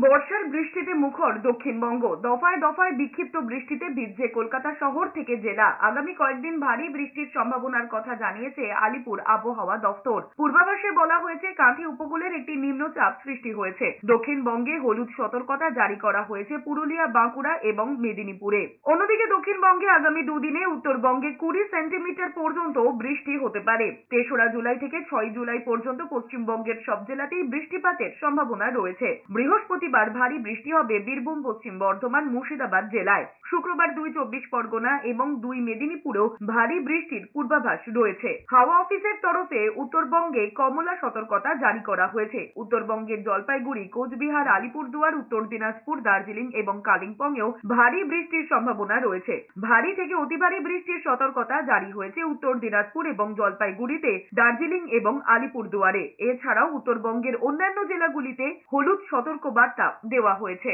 বর্ষার বৃষ্টিতে মুখর দক্ষিণবঙ্গ। দফায় দফায় বিক্ষিপ্ত বৃষ্টিতে ভিজছে কলকাতা শহর থেকে জেলা। আগামী কয়েকদিন ভারী বৃষ্টির সম্ভাবনার কথা জানিয়েছে আলিপুর আবহাওয়া দফতর। পূর্বাভাসে বলা হয়েছে, কাঁথি উপকূলের একটি নিম্নচাপ সৃষ্টি হয়েছে। দক্ষিণবঙ্গে হলুদ সতর্কতা জারি করা হয়েছে পুরুলিয়া, বাঁকুড়া এবং মেদিনীপুরে। অন্যদিকে দক্ষিণবঙ্গে আগামী দুদিনে উত্তরবঙ্গে 20 সেন্টিমিটার পর্যন্ত বৃষ্টি হতে পারে। 3রা জুলাই থেকে 6 জুলাই পর্যন্ত পশ্চিমবঙ্গের সব জেলাতেই বৃষ্টিপাতের সম্ভাবনা রয়েছে। বৃহস্পতিবার ভারী বৃষ্টি হবে বীরভূম, পশ্চিম বর্ধমান, মুর্শিদাবাদ জেলায়। শুক্রবার 2 চব্বিশ পরগনা এবং 2 মেদিনীপুরেও ভারী বৃষ্টির পূর্বাভাস রয়েছে। হাওয়া অফিসের তরফে উত্তরবঙ্গে কমলা সতর্কতা জারি করা হয়েছে। উত্তরবঙ্গের জলপাইগুড়ি, কোচবিহার, আলিপুরদুয়ার, উত্তর দিনাজপুর, দার্জিলিং এবং কালিম্পংয়েও ভারী বৃষ্টির সম্ভাবনা রয়েছে। ভারী থেকে অতি ভারী বৃষ্টির সতর্কতা জারি হয়েছে উত্তর দিনাজপুর এবং জলপাইগুড়িতে, দার্জিলিং এবং আলিপুরদুয়ারে। এছাড়াও উত্তরবঙ্গের অন্যান্য জেলাগুলিতে হলুদ সতর্কবার্তা দেওয়া হয়েছে।